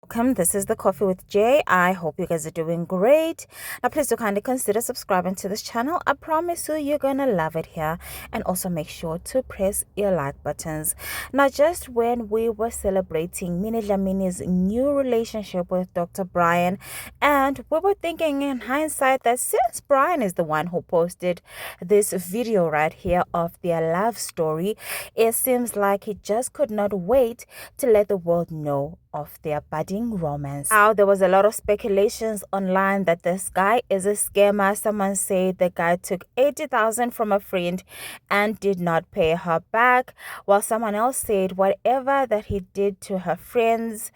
Welcome. This is the Coffee with Jay. I hope you guys are doing great. Now, please do kindly consider subscribing to this channel. I promise you, you're gonna love it here. And also make sure to press your like buttons. Now, just when we were celebrating Minnie Dlamini's new relationship with Dr. Brian, and we were thinking in hindsight that since Brian is the one who posted this video right here of their love story, it seems like he just could not wait to let the world know of their budding romance. Now, there was a lot of speculations online that this guy is a scammer. Someone said the guy took 80,000 from a friend and did not pay her back, while someone else said whatever that he did to her friends,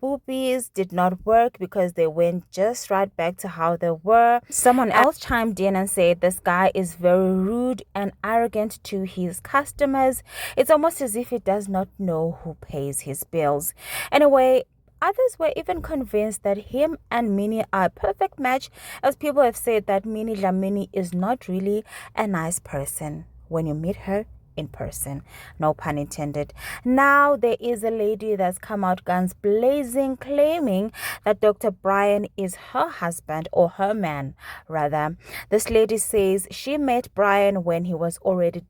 boobies did not work because they went just right back to how they were. Someone else chimed in and said this guy is very rude and arrogant to his customers. It's almost as if he does not know who pays his bills. Anyway, others were even convinced that him and Minnie are a perfect match, as people have said that Minnie Dlamini is not really a nice person when you meet her in person. No pun intended. Now there is a lady that's come out guns blazing claiming that Dr. Brian is her husband, or her man rather. This lady says she met Brian when he was already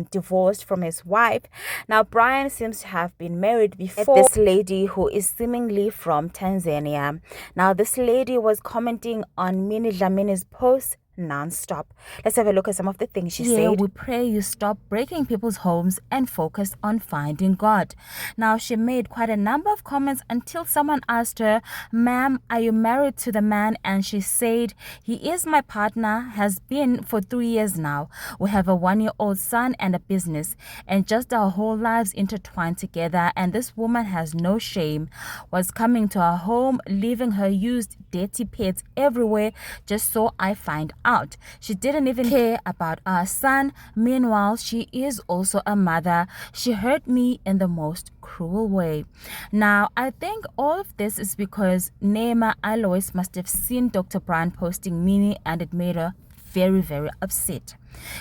divorced from his wife. Now, Brian seems to have been married before this lady who is seemingly from Tanzania. Now, this lady was commenting on Minnie Dlamini's post non-stop. Let's have a look at some of the things she said. We pray you stop breaking people's homes and focus on finding God. Now, she made quite a number of comments until someone asked her, "Ma'am, are you married to the man?" And she said, "He is my partner, has been for 3 years now. We have a 1-year-old son and a business, and just our whole lives intertwined together. And this woman has no shame, was coming to our home, leaving her used, dirty pets everywhere just so I find out. She didn't even care about our son. Meanwhile, she is also a mother. She hurt me in the most cruel way." Now, I think all of this is because Neema Alois must have seen Dr. Brian posting Minnie, and it made her very, very upset.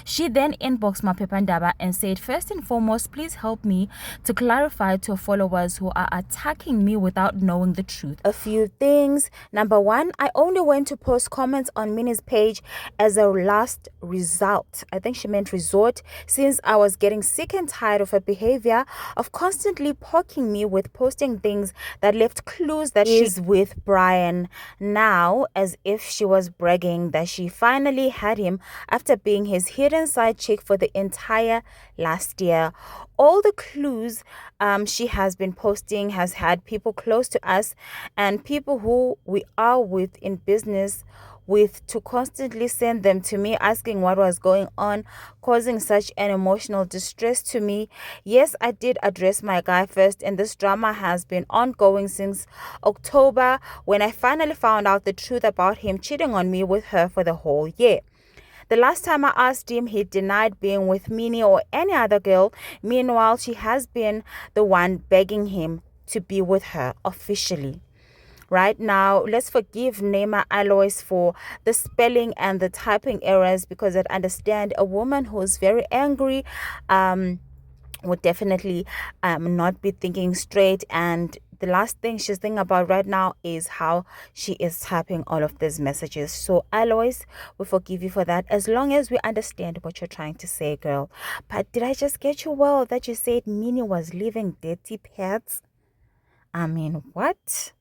She then inboxed Mapepandaba and said, "First and foremost, please help me to clarify to followers who are attacking me without knowing the truth. A few things. Number one, I only went to post comments on Minnie's page as a last result. I think she meant resort, since I was getting sick and tired of her behavior of constantly poking me with posting things that left clues that she's with Brian now, as if she was bragging that she finally had him after being his hidden side chick for the entire last year. All the clues she has been posting has had people close to us and people who we are with in business with to constantly send them to me asking what was going on, causing such an emotional distress to me. Yes, I did address my guy first, and this drama has been ongoing since October, when I finally found out the truth about him cheating on me with her for the whole year. The last time I asked him, he denied being with Minnie or any other girl. Meanwhile, she has been the one begging him to be with her officially. Right now, let's forgive Neema Alois for the spelling and the typing errors, because I understand a woman who's very angry would definitely not be thinking straight, and the last thing she's thinking about right now is how she is typing all of these messages. So Alois, we forgive you for that, as long as we understand what you're trying to say, girl. But did I just get you well that you said Minnie was leaving dirty pets? I mean, what?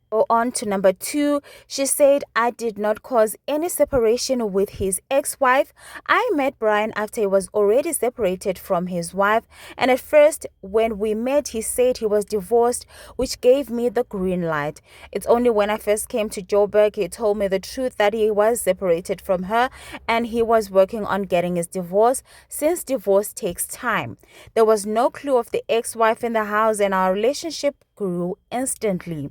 Go on to number 2. She said, "I did not cause any separation with his ex-wife. I met Brian after he was already separated from his wife. And at first, when we met, he said he was divorced, which gave me the green light. It's only when I first came to Joburg, he told me the truth that he was separated from her and he was working on getting his divorce, since divorce takes time. There was no clue of the ex-wife in the house, and our relationship grew instantly.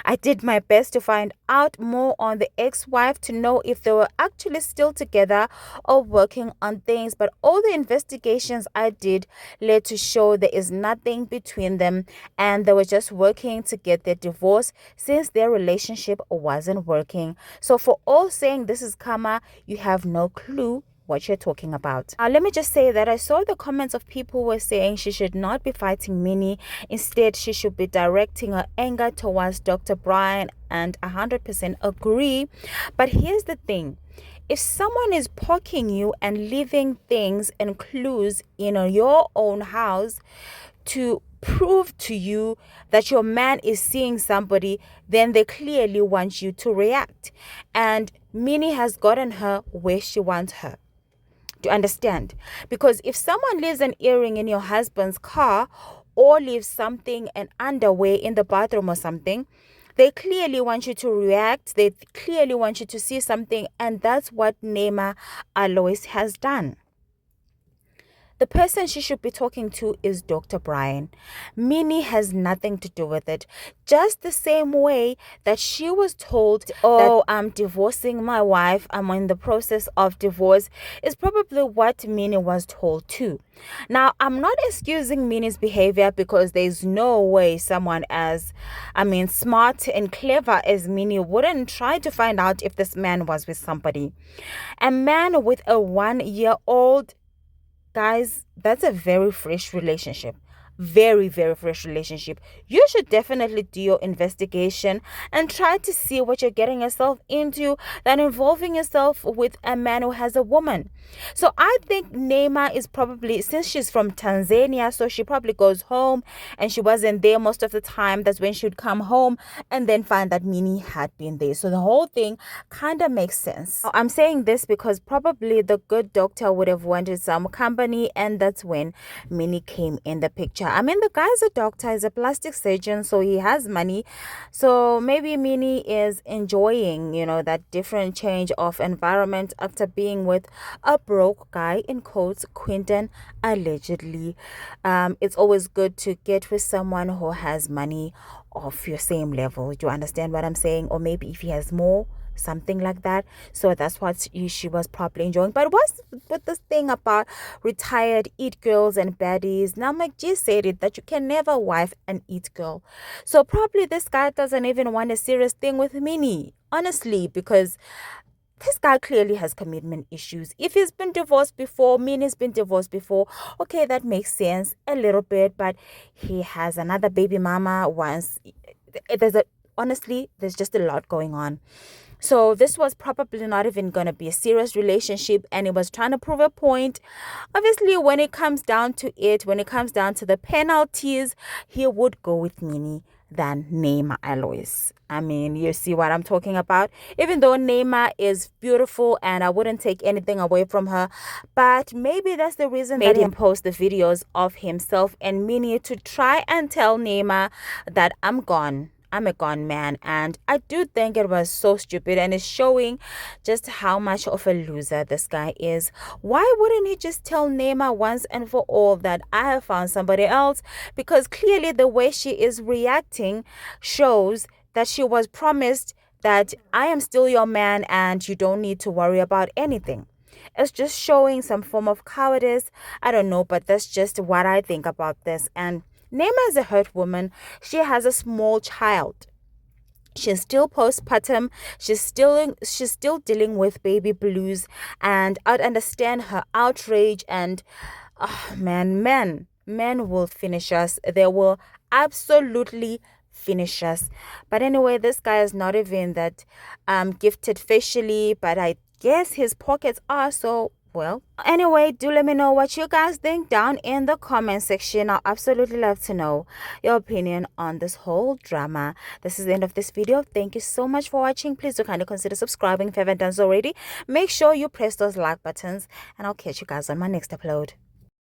I did my best to find out more on the ex-wife to know if they were actually still together or working on things, but all the investigations I did led to show there is nothing between them and they were just working to get their divorce since their relationship wasn't working. So for all saying this is karma, you have no clue what you're talking about. Let me just say that I saw the comments of people who were saying she should not be fighting Minnie. Instead, she should be directing her anger towards Dr. Brian, and 100% agree. But here's the thing. If someone is poking you and leaving things and clues in your own house to prove to you that your man is seeing somebody, then they clearly want you to react. And Minnie has gotten her where she wants her. Do you understand? Because if someone leaves an earring in your husband's car or leaves something, an underwear in the bathroom or something, they clearly want you to react. They clearly want you to see something. And that's what Nema Alois has done. The person she should be talking to is Dr. Brian. Minnie has nothing to do with it. Just the same way that she was told, oh, I'm divorcing my wife, I'm in the process of divorce, is probably what Minnie was told too. Now, I'm not excusing Minnie's behavior, because there's no way someone as, smart and clever as Minnie wouldn't try to find out if this man was with somebody. A man with a 1-year-old, guys, that's a very fresh relationship. Very, very fresh relationship. You should definitely do your investigation and try to see what you're getting yourself into than involving yourself with a man who has a woman. So I think Nema is probably, since she's from Tanzania, so she probably goes home and she wasn't there most of the time. That's when she would come home and then find that Minnie had been there. So the whole thing kind of makes sense. I'm saying this because probably the good doctor would have wanted some company, and that's when Minnie came in the picture. The guy's a doctor, he's a plastic surgeon, so he has money. So maybe Minnie is enjoying, that different change of environment after being with a broke guy, in quotes, Quentin, allegedly. It's always good to get with someone who has money of your same level. Do you understand what I'm saying? Or maybe if he has more, something like that. So that's what she was probably enjoying. But what's with this thing about retired it girls and baddies? Now McG said it, that you can never wife an it girl. So probably this guy doesn't even want a serious thing with Minnie, honestly, because this guy clearly has commitment issues. If he's been divorced before, Minnie's been divorced before, okay, that makes sense a little bit. But he has another baby mama once. Honestly, there's just a lot going on. So this was probably not even going to be a serious relationship, and he was trying to prove a point. Obviously, when it comes down to the penalties, he would go with Minnie than Nema Alois. You see what I'm talking about? Even though Nema is beautiful and I wouldn't take anything away from her, but maybe that's the reason that he post the videos of himself and Minnie, to try and tell Nema that I'm gone. I'm a gone man. And I do think it was so stupid, and it's showing just how much of a loser this guy is. Why wouldn't he just tell Nema once and for all that I have found somebody else? Because clearly the way she is reacting shows that she was promised that I am still your man and you don't need to worry about anything. It's just showing some form of cowardice. I don't know, but that's just what I think about this. And Nema is a hurt woman. She has a small child. She's still postpartum. She's still dealing with baby blues, and I'd understand her outrage. And men will finish us. They will absolutely finish us. But anyway, this guy is not even that gifted facially, but I guess his pockets are, so well. Anyway, do let me know what you guys think down in the comment section. I'll absolutely love to know your opinion on this whole drama. This is the end of this video. Thank you so much for watching. Please do kindly consider subscribing if you haven't done so already. Make sure you press those like buttons, and I'll catch you guys on my next upload.